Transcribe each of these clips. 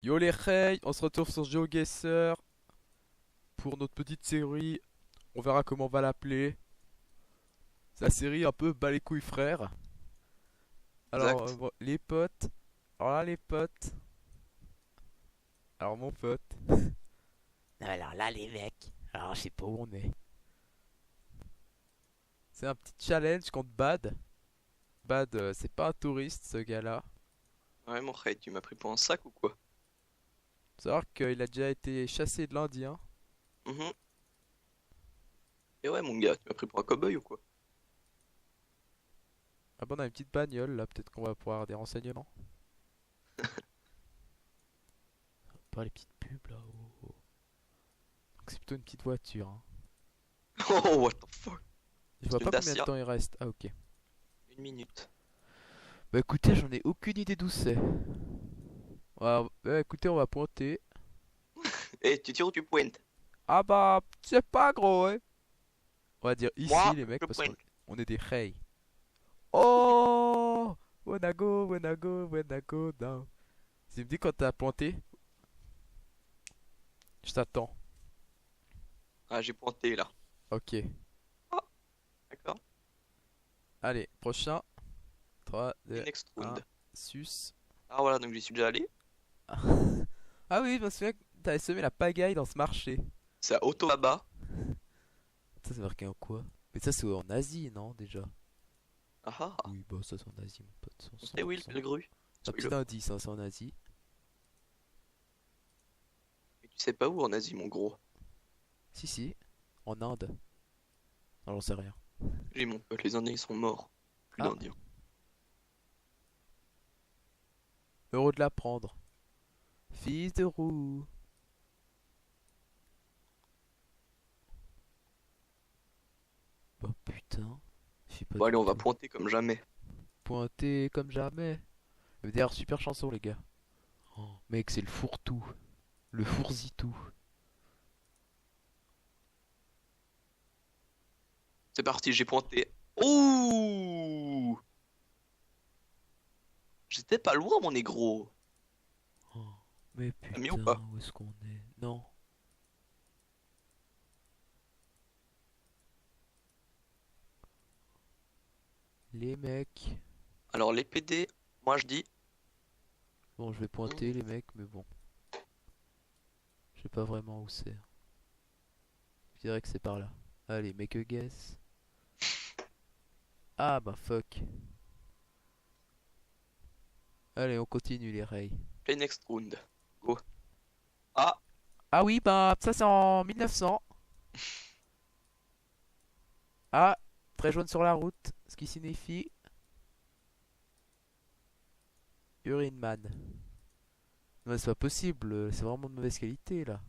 Yo les Hey, on se retrouve sur GeoGuessr pour notre petite série. On verra comment on va l'appeler. C'est la série un peu bas les couilles frère. Alors Exact. bon, les potes. Alors là les potes. Alors mon pote. Non, alors là les mecs. Alors je sais pas où on est. C'est un petit challenge contre Bad. Bad, c'est pas un touriste ce gars-là. Ouais, mon frère, tu m'as pris pour un sac ou quoi? Faut savoir qu'il a déjà été chassé de l'Indien. Mhm. Et ouais, mon gars, tu m'as pris pour un cow-boy ou quoi? Ah bon, on a une petite bagnole là, peut-être qu'on va pouvoir avoir des renseignements. Pas les petites pubs là. Oh. Donc c'est plutôt une petite voiture, hein. Oh, what the fuck? Je vois C'est une pas combien de Dacia. temps il reste. Ah ok. 1 minute. Bah écoutez, j'en ai aucune idée d'où c'est. Bah, écoutez, on va pointer. Eh, tu tires ou tu pointes? Ah bah, c'est pas gros, ouais. On va dire ici, Moi, les mecs, je parce qu'on pointe. on est des reys. Oh! Wanna go down. Tu me dis quand t'as pointé, je t'attends. Ah, j'ai pointé là. Ok. Ah, d'accord. Allez, prochain. 3, 2, Une next 1. round. Sus. Ah, voilà, donc j'y suis déjà allé. Ah oui, je me souviens que t'avais semé la pagaille dans ce marché. C'est à Otowaba. Ça, c'est marqué en quoi? Mais ça, c'est en Asie, non, déjà? Ah ah. Oui, bah ça, c'est en Asie, mon pote, On sait où il 100%. fait le grue. Un Sois-le. petit indice, hein, c'est en Asie. Et tu sais pas où en Asie, mon gros. Si, si, en Inde. Non, j'en sais rien. J'ai mon pote, les Indiens ils sont morts. Plus Ah, d'Indiens. heureux de l'apprendre. Fils de roue. Oh putain, je sais pas Bon, du allez, on va tout. pointer comme jamais. Pointé comme jamais. D'ailleurs, super chanson, les gars. Oh, mec, c'est le fourre-tout. Le fourzitou. C'est parti, j'ai pointé. Ouh! J'étais pas loin, mon négro. Oh, mais T'as mis ou putain, pas? où est-ce qu'on est? Non. Les mecs. Alors, les PD, moi je dis. Bon, je vais pointer les mecs, mais bon. Je sais pas vraiment où c'est. Je dirais que c'est par là. Allez, make a guess. Ah bah fuck. Allez, on continue les rails. Play next round. Go. Ah, Ah oui, bah ça c'est en 1900. Ah, très jaune sur la route, ce qui signifie Urine Man. Non, c'est pas possible, c'est vraiment de mauvaise qualité là.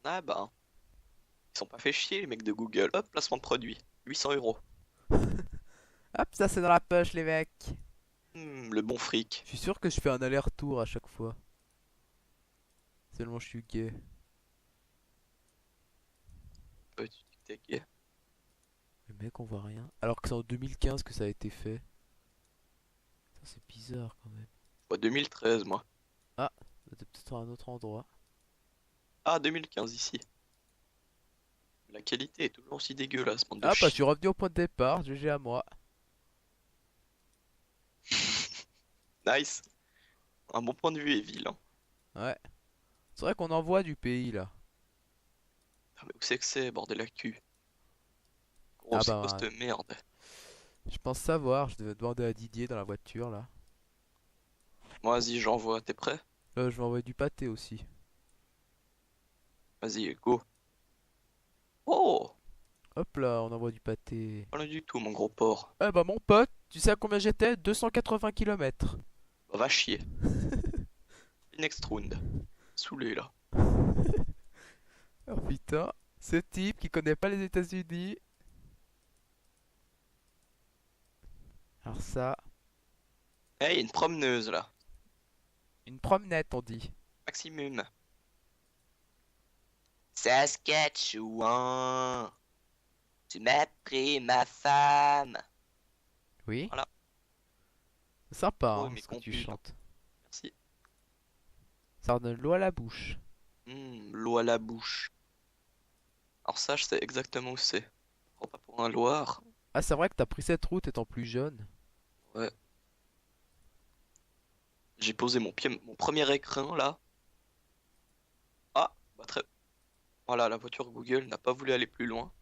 ah bah. Ils sont pas fait chier, les mecs de Google. Hop, placement de produit. 800 €. Hop, ça c'est dans la poche les mecs. Le bon fric. Je suis sûr que je fais un aller-retour à chaque fois. Seulement je suis gay. Petit ticket. Mais mec, on voit rien. Alors que c'est en 2015 que ça a été fait. Ça c'est bizarre quand même. Ouais, 2013, moi. Ah, c'est peut-être un autre endroit. Ah, 2015 ici. La qualité est toujours aussi dégueulasse, bande de Ah bah je suis chiens. revenu au point de départ, GG à moi. Nice. Un bon point de vue, Evil. Hein. Ouais. C'est vrai qu'on en voit du pays là. Ah, mais où c'est que c'est, bordel la cul? Gros, Ah c'est quoi bah cette merde? je pense savoir, je devais demander à Didier dans la voiture là. Moi, vas-y, j'envoie. T'es prêt? Je vais envoyer du pâté aussi. Vas-y, go. Oh! Hop là, on envoie du pâté. Pas loin du tout, mon gros porc. Eh bah mon pote, tu sais à combien j'étais? 280 km. Bah, va chier. Next round. Saoulé, là. Oh putain, ce type qui connaît pas les États-Unis. Alors ça, Hey, une promeneuse, là. une promenette on dit. Maximum. Saskatchewan. Tu m'as pris ma femme. Oui? Voilà. Sympa, Oh, hein, mais ce que tu contenu. chantes. Merci. Ça redonne l'eau à la bouche. L'eau à la bouche. Alors ça, je sais exactement où c'est. Prends pas pour un Loir. Ah, c'est vrai que t'as pris cette route étant plus jeune. Ouais. J'ai posé mon pied, mon premier écran là. Ah, bah très. Voilà, la voiture Google n'a pas voulu aller plus loin.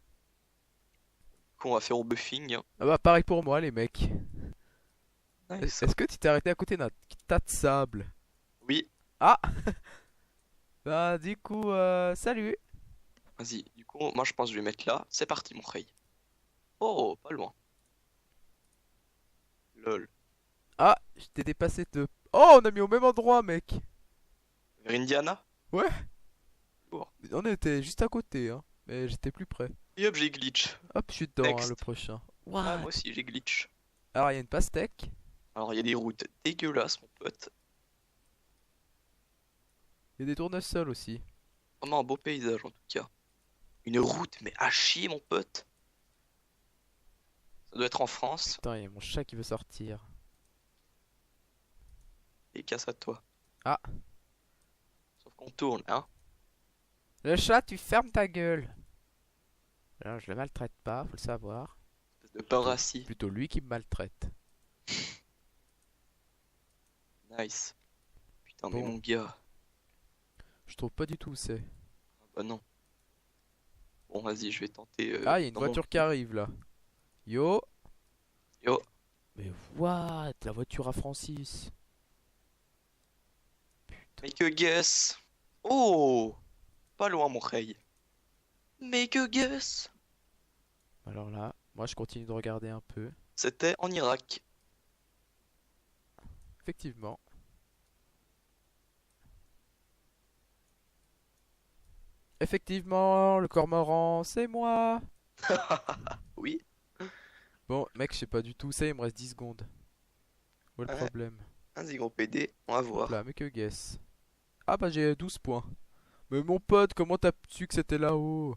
Qu'on va faire au buffing, hein. Ah bah, pareil pour moi, les mecs. Nice. Est-ce que tu t'es arrêté à côté d'un tas de sable? Oui, Ah! Bah, du coup, salut! vas-y. Du coup, moi je pense que je vais mettre là. C'est parti, mon rey. Oh, pas loin. Lol. Ah! Je t'ai dépassé de... Oh, on a mis au même endroit, mec! Vers Indiana? Ouais! Lourd. On était juste à côté, hein. Mais j'étais plus près. Et hop, j'ai glitch. Hop, je suis dedans, hein, le Next. prochain. Ah, What? moi aussi j'ai glitch. Alors, il y a une pastèque. Alors, il y a des routes dégueulasses, mon pote. Il y a des tournesols aussi. Vraiment un beau paysage en tout cas. Une route, mais à chier, mon pote. Ça doit être en France. Putain, il y a mon chat qui veut sortir. Et casse à toi. Ah! Sauf qu'on tourne, hein. Le chat, tu fermes ta gueule! Alors, je le maltraite pas, faut le savoir. Espèce de pain rassis. Plutôt lui qui me maltraite. Nice. Putain, mais Bon. mon gars. Je trouve pas du tout où c'est. Ah bah non. Bon, vas-y, je vais tenter. Ah, il y a une dans mon voiture qui pays. arrive là. Yo! Yo, Mais what? La voiture à Francis. make a guess. Oh! Pas loin, mon rey. Make a guess. Alors là, moi je continue de regarder un peu. C'était en Irak. Effectivement. Effectivement, le cormoran, c'est moi! Oui. Bon, mec, je sais pas du tout où c'est, il me reste 10 secondes. Où est le Ouais. problème? Vas-y, gros PD, on va Hop voir. là, make a guess. Ah bah j'ai 12 points. Mais mon pote, comment t'as su que c'était là-haut?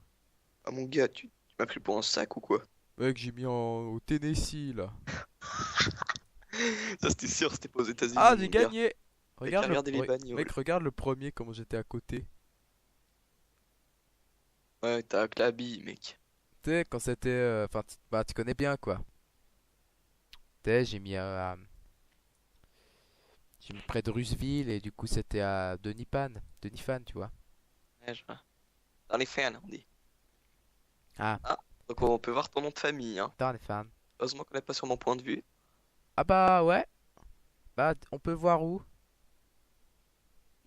Ah, mon gars, tu m'as pris pour un sac ou quoi? Mec, j'ai mis au Tennessee là. Ça, c'était sûr, c'était pas aux Ah, États-Unis, j'ai mon gars. gagné! Mec, Regarde regardez les mec, bagnoles. regarde le premier, comment j'étais à côté. Ouais, t'as que la bille, mec. Tu sais, quand c'était. Enfin, bah, tu connais bien quoi. Tu sais, j'ai mis près de Ruseville et du coup c'était à Denipan. Denifan, tu vois. Ouais, je vois. Dans les fans, on dit. Ah, Ah, donc on peut voir ton nom de famille, hein. dans les fans. Heureusement qu'on n'est pas sur mon point de vue. Ah bah ouais. Bah, on peut voir où?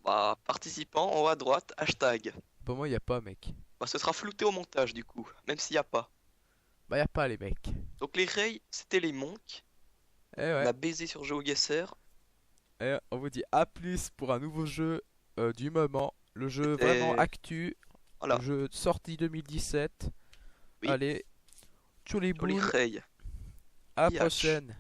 Bah, participant en haut à droite, hashtag. Pour moi, y a pas, mec. Bah, ce sera flouté au montage, du coup, même s'il n'y a pas. Bah, y a pas, les mecs. Donc, les rays, c'était les monks. Eh On ouais. a baisé sur GeoGuessr. Et on vous dit à plus pour un nouveau jeu du moment. Le jeu vraiment C'était. actu. Le Voilà, jeu sorti 2017. oui, Allez, tchou les sur les boules. rays. À la Biatch. prochaine.